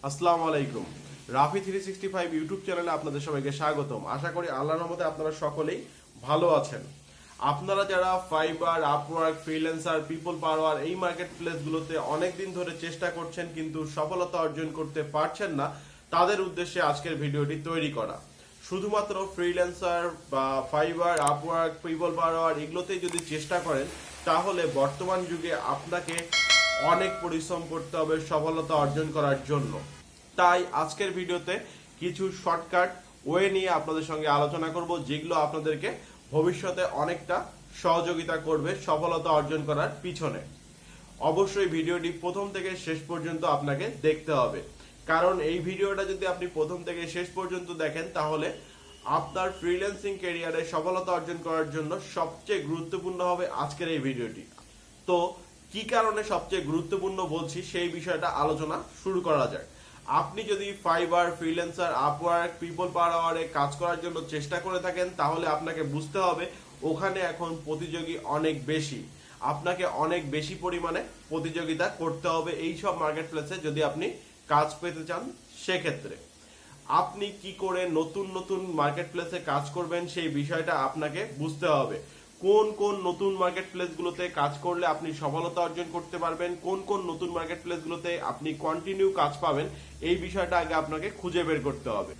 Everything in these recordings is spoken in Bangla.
আসসালামু আলাইকুম। রাফি 365 ইউটিউব চ্যানেলে আপনাদের সবাইকে স্বাগতম। আশা করি আল্লাহর রহমতে আপনারা সকলেই ভালো আছেন। আপনারা যারা ফাইবার, আপওয়ার্ক, ফ্রিল্যান্সার, পিপল পাওয়ার এই মার্কেট প্লেসগুলোতে অনেকদিন ধরে চেষ্টা করছেন কিন্তু সফলতা অর্জন করতে পারছেন না, তাদের উদ্দেশ্যে আজকের ভিডিওটি তৈরি করা। শুধুমাত্র ফ্রিল্যান্সার বা ফাইবার, আপওয়ার্ক, পিপল পাওয়ার এগুলোতেই যদি চেষ্টা করেন তাহলে বর্তমান যুগে আপনাকে অনেক পরিশ্রম করতে হবে সফলতা অর্জন করার জন্য। তাই আজকের ভিডিওতে কিছু শর্টকাট ওয়ে নিয়ে আপনাদের সঙ্গে আলোচনা করব, যেগুলো আপনাদেরকে ভবিষ্যতে অনেকটা সহযোগিতা করবে সফলতা অর্জন করার পিছনে। অবশ্যই ভিডিওটি প্রথম থেকে শেষ পর্যন্ত আপনাকে দেখতে হবে, কারণ এই ভিডিওটা যদি আপনি প্রথম থেকে শেষ পর্যন্ত দেখেন তাহলে আপনার ফ্রিল্যান্সিং ক্যারিয়ারে সফলতা অর্জন করার জন্য সবচেয়ে গুরুত্বপূর্ণ হবে আজকের এই ভিডিওটি। তো কি কারণে সবচেয়ে গুরুত্বপূর্ণ বলছি সেই বিষয়টা আলোচনা শুরু করা যাক। আপনি যদি ফাইবার, ফ্রিল্যান্সার, আপওয়ার্ক, পিপল পাওয়ারে কাজ করার জন্য চেষ্টা করে থাকেন তাহলে আপনাকে বুঝতে হবে ওখানে এখন প্রতিযোগী অনেক বেশি। আপনাকে অনেক বেশি পরিমাণে প্রতিযোগিতা করতে হবে এই সব মার্কেট প্লেসে যদি আপনি কাজ পেতে চান। সেক্ষেত্রে আপনি কি করে নতুন নতুন মার্কেট প্লেসে কাজ করবেন সেই বিষয়টা আপনাকে বুঝতে হবে। কোন কোন নতুন মার্কেট প্লেসগুলোতে কাজ করলে আপনি সফলতা অর্জন করতে পারবেন, কোন কোন নতুন মার্কেট প্লেসগুলোতে আপনি কন্টিনিউ কাজ পাবেন, এই বিষয়টা আগে আপনাকে খুঁজে বের করতে হবে।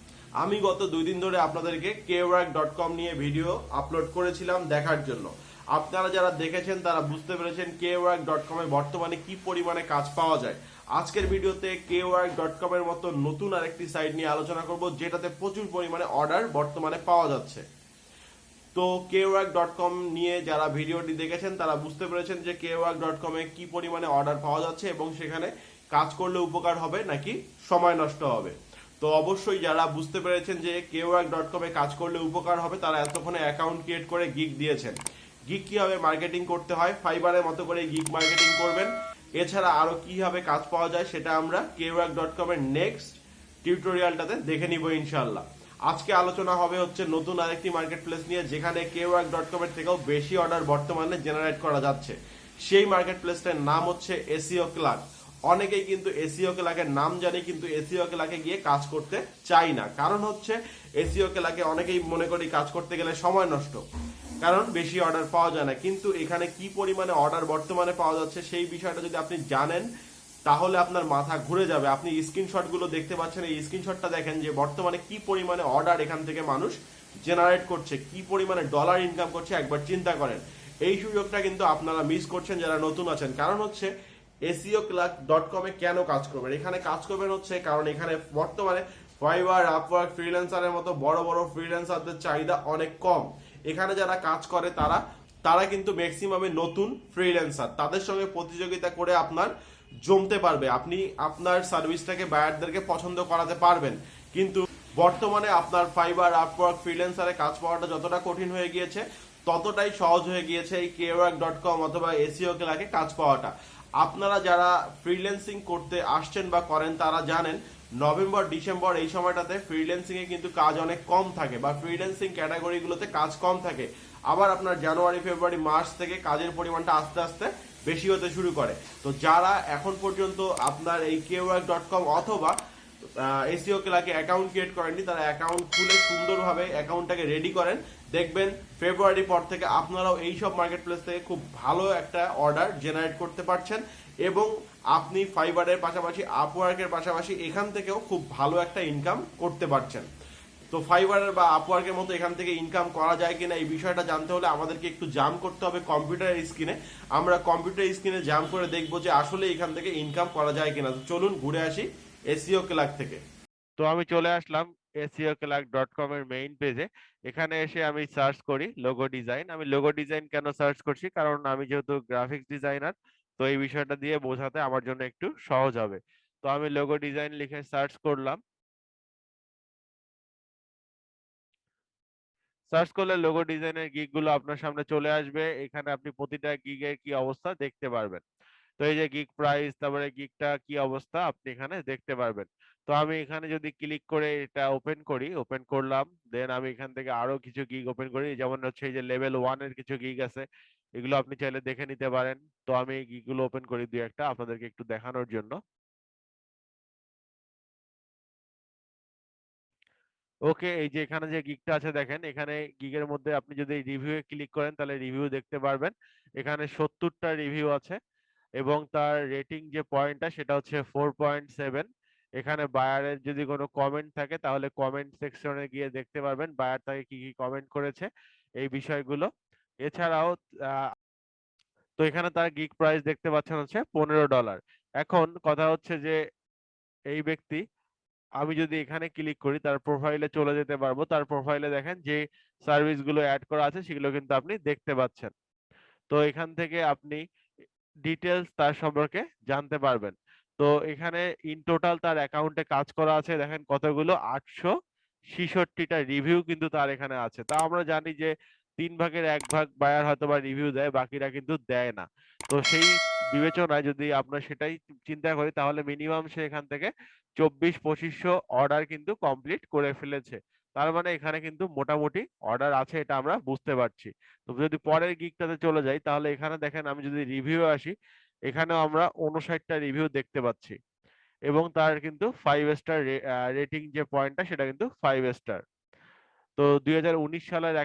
আমি গত 2 দিন ধরে আপনাদেরকে kework.com নিয়ে ভিডিও আপলোড করেছিলাম দেখার জন্য। আপনারা যারা দেখেছেন তারা বুঝতে পেরেছেন kework.com এ বর্তমানে কি পরিমাণে কাজ পাওয়া যায়। আজকের ভিডিওতে kework.com এর মতো নতুন আরেকটি সাইট নিয়ে আলোচনা করব, যেটাতে প্রচুর পরিমাণে অর্ডার বর্তমানে পাওয়া যাচ্ছে। তো kework.com নিয়ে যারা ভিডিওটি দেখেছেন তারা বুঝতে পেরেছেন যে kework.com এ কি পরিমাণে অর্ডার পাওয়া যাচ্ছে এবং সেখানে কাজ করলে উপকার হবে নাকি সময় নষ্ট হবে। তো অবশ্যই যারা বুঝতে পেরেছেন যে kework.com এ কাজ করলে উপকার হবে তারা এতক্ষণে অ্যাকাউন্ট ক্রিয়েট করে গিগ দিয়েছেন। গিগ কিভাবে মার্কেটিং করতে হয়, ফাইবারের মতো করে গিগ মার্কেটিং করবেন। এছাড়া আরো কিভাবে কাজ পাওয়া যায় সেটা আমরা kework.com এর নেক্সট টিউটোরিয়ালটাতে দেখে নিব ইনশাআল্লাহ। আজকে আলোচনা হবে হচ্ছে নতুন আরেকটি মার্কেট প্লেস নিয়ে, যেখানে kework.com এর থেকেও বেশি অর্ডার বর্তমানে জেনারেট করা যাচ্ছে। সেই মার্কেট প্লেসটার নাম হচ্ছে এসইও ক্লার্ক। অনেকেই কিন্তু এসইও ক্লার্কের নাম জানি কিন্তু এসইও ক্লার্কে গিয়ে কাজ করতে চাই না, কারণ হচ্ছে এসইও ক্লার্কে অনেকেই মনে করি কাজ করতে গেলে সময় নষ্ট, কারণ বেশি অর্ডার পাওয়া যায় না। কিন্তু এখানে কি পরিমাণে অর্ডার বর্তমানে পাওয়া যাচ্ছে সেই বিষয়টা যদি আপনি জানেন তাহলে আপনার মাথা ঘুরে যাবে। আপনি স্ক্রিনশটগুলো দেখতে পাচ্ছেন, এই স্ক্রিনশটটা দেখেন যে বর্তমানে কি পরিমাণে অর্ডার এখান থেকে মানুষ জেনারেট করছে, কি পরিমাণে ডলার ইনকাম করছে, একবার চিন্তা করেন। এই সুযোগটা কিন্তু আপনারা মিস করছেন যারা নতুন আছেন। কারণ হচ্ছে SEOClerks.com এ কেন কাজ করবেন, এখানে কাজ করবেন হচ্ছে কারণ এখানে বর্তমানে ফাইবার, আপওয়ার্ক, ফ্রিল্যান্সারের মতো বড় বড় ফ্রিল্যান্সারদের চাহিদা অনেক কম। এখানে যারা কাজ করে তারা তারা কিন্তু ম্যাক্সিমামে নতুন ফ্রিল্যান্সার, তাদের সঙ্গে প্রতিযোগিতা করে আপনার জমতে পারবে, আপনি আপনার সার্ভিসটাকে বায়ারদেরকে পছন্দ করাতে পারবেন। কিন্তু বর্তমানে আপনার ফাইবার, আপওয়ার্ক, ফ্রিল্যান্সারে কাজ পাওয়াটা যতটা কঠিন হয়ে গিয়েছে ততটাই সহজ হয়ে গিয়েছে এই kework.com অথবা এসইও ক্লার্কে কাজ পাওয়াটা। আপনারা যারা ফ্রিল্যান্সিং করতে আসছেন বা করেন তারা জানেন নভেম্বর, ডিসেম্বর এই সময়টাতে ফ্রিল্যান্সিং এ কিন্তু কাজ অনেক কম থাকে বা ফ্রিল্যান্সিং ক্যাটাগরিগুলোতে কাজ কম থাকে। আবার আপনার জানুয়ারি, ফেব্রুয়ারি, মার্চ থেকে কাজের পরিমাণটা আস্তে আস্তে বেশি হতে শুরু করে। তো যারা এখন পর্যন্ত আপনার এই kework.com অথবা এসইও ক্লার্কে অ্যাকাউন্ট ক্রিয়েট করেননি তারা অ্যাকাউন্ট খুলে সুন্দরভাবে অ্যাকাউন্টটাকে রেডি করেন, দেখবেন ফেব্রুয়ারি পর থেকে আপনারাও এই সব মার্কেট প্লেস থেকে খুব ভালো একটা অর্ডার জেনারেট করতে পারছেন এবং আপনি ফাইবারের পাশাপাশি, আপওয়ার্কের পাশাপাশি এখান থেকেও খুব ভালো একটা ইনকাম করতে পারছেন। তো ফাইবারের বা আপওয়ার্কের মতো এখান থেকে ইনকাম করা যায় কিনা এই বিষয়টা জানতে হলে আমাদেরকে একটু জাম করতে হবে কম্পিউটার স্ক্রিনে। আমরা কম্পিউটার স্ক্রিনে জাম করে দেখবো যে আসলে এখান থেকে ইনকাম করা যায় কিনা। তো চলুন ঘুরে আসি এসইও ক্লার্ক থেকে। তো আমি চলে আসলাম SEOClerks.com এর মেইন পেজে। এখানে এসে আমি সার্চ করি লোগো ডিজাইন। আমি লোগো ডিজাইন কেন সার্চ করছি, কারণ আমি যেহেতু গ্রাফিক্স ডিজাইনার, তো এই বিষয়টা দিয়ে বোঝাতে আমার জন্য একটু সহজ হবে। তো আমি লোগো ডিজাইন লিখে সার্চ করলাম। সার্চ করলে লোগো ডিজাইনের গিগ গুলো আপনার সামনে চলে আসবে। এখানে আপনি প্রতিটা গিগের কি অবস্থা দেখতে পারবেন। তো এই যে গিগ প্রাইস, তারপরে গিগটা কি অবস্থা আপনি এখানে দেখতে পারবেন। তো আমি এখানে যদি ক্লিক করে এটা ওপেন করি, ওপেন করলাম, দেন আমি এখান থেকে আরো কিছু গিগ ওপেন করি, যেমন হচ্ছে এই যে লেভেল 1 এর কিছু গিগ আছে, এগুলো আপনি চাইলে দেখে নিতে পারেন। তো আমি এই গিগ গুলো ওপেন করি দুই একটা আপনাদেরকে একটু দেখানোর জন্য। ওকে, এই যে এখানে যে গিগটা আছে দেখেন, এখানে গিগের মধ্যে আপনি যদি রিভিউয়ে ক্লিক করেন তাহলে রিভিউ দেখতে পারবেন। এখানে 70টা রিভিউ আছে এবং তার রেটিং যে পয়েন্টটা সেটা হচ্ছে 4.7। এখানে বায়ারের যদি কোনো কমেন্ট থাকে তাহলে কমেন্ট সেকশনে গিয়ে দেখতে পারবেন বায়ার তাকে কি কি কমেন্ট করেছে এই বিষয়গুলো। এছাড়াও আহ, তো এখানে তার গিগ প্রাইস দেখতে পাচ্ছেন হচ্ছে $15। এখন কথা হচ্ছে যে এই ব্যক্তি, আমি যদি এখানে ক্লিক করি তার প্রোফাইলে চলে যেতে পারবো। তার প্রোফাইলে দেখেন যে সার্ভিসগুলো অ্যাড করা আছে সেগুলো কিন্তু আপনি দেখতে পাচ্ছেন। তো এখান থেকে আপনি ডিটেলস তার সম্পর্কে জানতে পারবেন। তো এখানে ইন টোটাল তার অ্যাকাউন্টে কাজ করা আছে দেখেন কতগুলো, 866টা রিভিউ কিন্তু তার এখানে আছে। তা আমরা জানি যে 3/1 বায়ার হয়তো বা রিভিউ দেয়, বাকিরা কিন্তু দেয় না। তো সেই বিবেচনায় যদি আমরা সেটাই চিন্তা করি তাহলে মিনিমাম সে এখান থেকে 24-2500 অর্ডার কিন্তু কমপ্লিট করে ফেলেছে। তার মানে এখানে কিন্তু মোটামুটি অর্ডার আছে, এটা আমরা বুঝতে পারছি। তো যদি পরের গিগটাতে চলে যাই তাহলে এখানে দেখেন আমি যদি রিভিউ আসি, এখানেও আমরা 59টা রিভিউ দেখতে পাচ্ছি এবং তার কিন্তু 5 স্টার রেটিং যে পয়েন্টটা সেটা কিন্তু 5 স্টার। তো 2019 সালের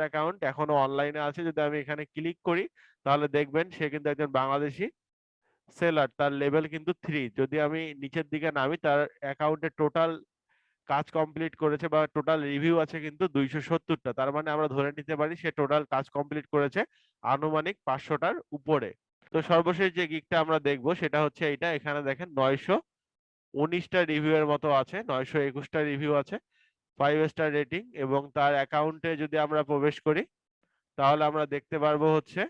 অ্যাকাউন্ট এখনো অনলাইনে আছে। যদি আমি এখানে ক্লিক করি তাহলে দেখবেন সে কিন্তু একজন বাংলাদেশি সেলার, তার লেভেল কিন্তু 3। যদি আমি নিচের দিকে নামি তার অ্যাকাউন্টে টোটাল কাজ কমপ্লিট করেছে বা টোটাল রিভিউ আছে কিন্তু 270টা। তার মানে আমরা ধরে নিতে পারি সে টোটাল কাজ কমপ্লিট করেছে আনুমানিক 500টার উপরে। তো সর্বশেষ যে গিগটা আমরা দেখবো সেটা হচ্ছে এইটা। এখানে দেখেন 919টা রিভিউ এর মতো আছে, 921টা রিভিউ আছে, 5 স্টার রেটিং এবং তার অ্যাকাউন্টে যদি আমরা প্রবেশ করি তাহলে আমরা দেখতে পারবো হচ্ছে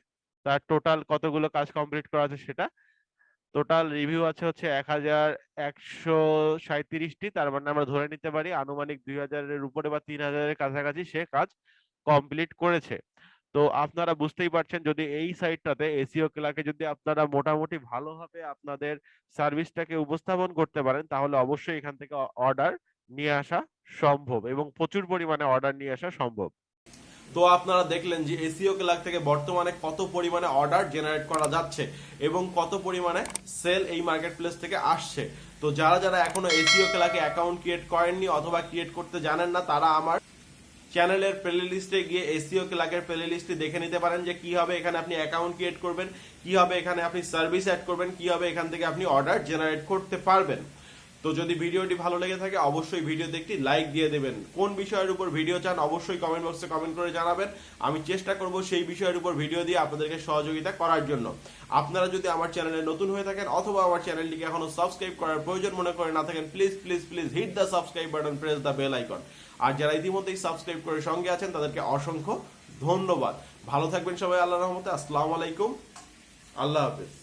তার টোটাল কতগুলো কাজ কমপ্লিট করা আছে সেটা। টোটাল রিভিউ আছে হচ্ছে 1137টি। তার মানে আমরা ধরে নিতে পারি আনুমানিক 2000-এর উপরে বা 3000-এর কাছাকাছি সে কাজ কমপ্লিট করেছে। তো আপনারা বুঝতেই পারছেন যদি এই সাইটটাতে এসইও ক্লার্কে যদি আপনারা মোটামুটি ভালোভাবে আপনাদের সার্ভিসটাকে উপস্থাপন করতে পারেন তাহলে অবশ্যই এখান থেকে অর্ডার নিয়ে আসা সম্ভব এবং প্রচুর পরিমাণে অর্ডার নিয়ে আসা সম্ভব। তো আপনারা দেখলেন যে এসইও ক্লার্ক থেকে বর্তমানে কত পরিমাণে অর্ডার জেনারেট করা যাচ্ছে এবং কত পরিমাণে সেল এই মার্কেট প্লেস থেকে আসছে। তো যারা যারা এখনো এসইও ক্লার্কে অ্যাকাউন্ট ক্রিয়েট করেননি অথবা ক্রিয়েট করতে জানেন না তারা আমার চ্যানেলের প্লে লিস্টে গিয়ে এসইও ক্লার্কের প্লে লিস্টে দেখে নিতে পারেন যে কিভাবে এখানে আপনি অ্যাকাউন্ট ক্রিয়েট করবেন, কিভাবে এখানে আপনি সার্ভিস অ্যাড করবেন, কিভাবে এখান থেকে আপনি অর্ডার জেনারেট করতে পারবেন। তো যদি ভিডিওটি ভালো লেগে থাকে অবশ্যই ভিডিওতে একটি লাইক দিয়ে দেবেন। কোন বিষয়ের উপর ভিডিও চান অবশ্যই কমেন্ট বক্সে কমেন্ট করে জানাবেন। আমি চেষ্টা করব সেই বিষয়ের উপর ভিডিও দিয়ে আপনাদেরকে সহযোগিতা করার জন্য। আপনারা যদি আমার চ্যানেলে নতুন হয়ে থাকেন অথবা আমার চ্যানেলটিকে এখনো সাবস্ক্রাইব করার প্রয়োজন মনে করে না থাকেন please please please hit the subscribe button, press the bell icon. আর যারা ইতিমধ্যেই সাবস্ক্রাইব করে সঙ্গে আছেন তাদেরকে অসংখ্য ধন্যবাদ। ভালো থাকবেন সবাই আল্লাহর রহমতে। আসসালামু আলাইকুম, আল্লাহ হাফেজ।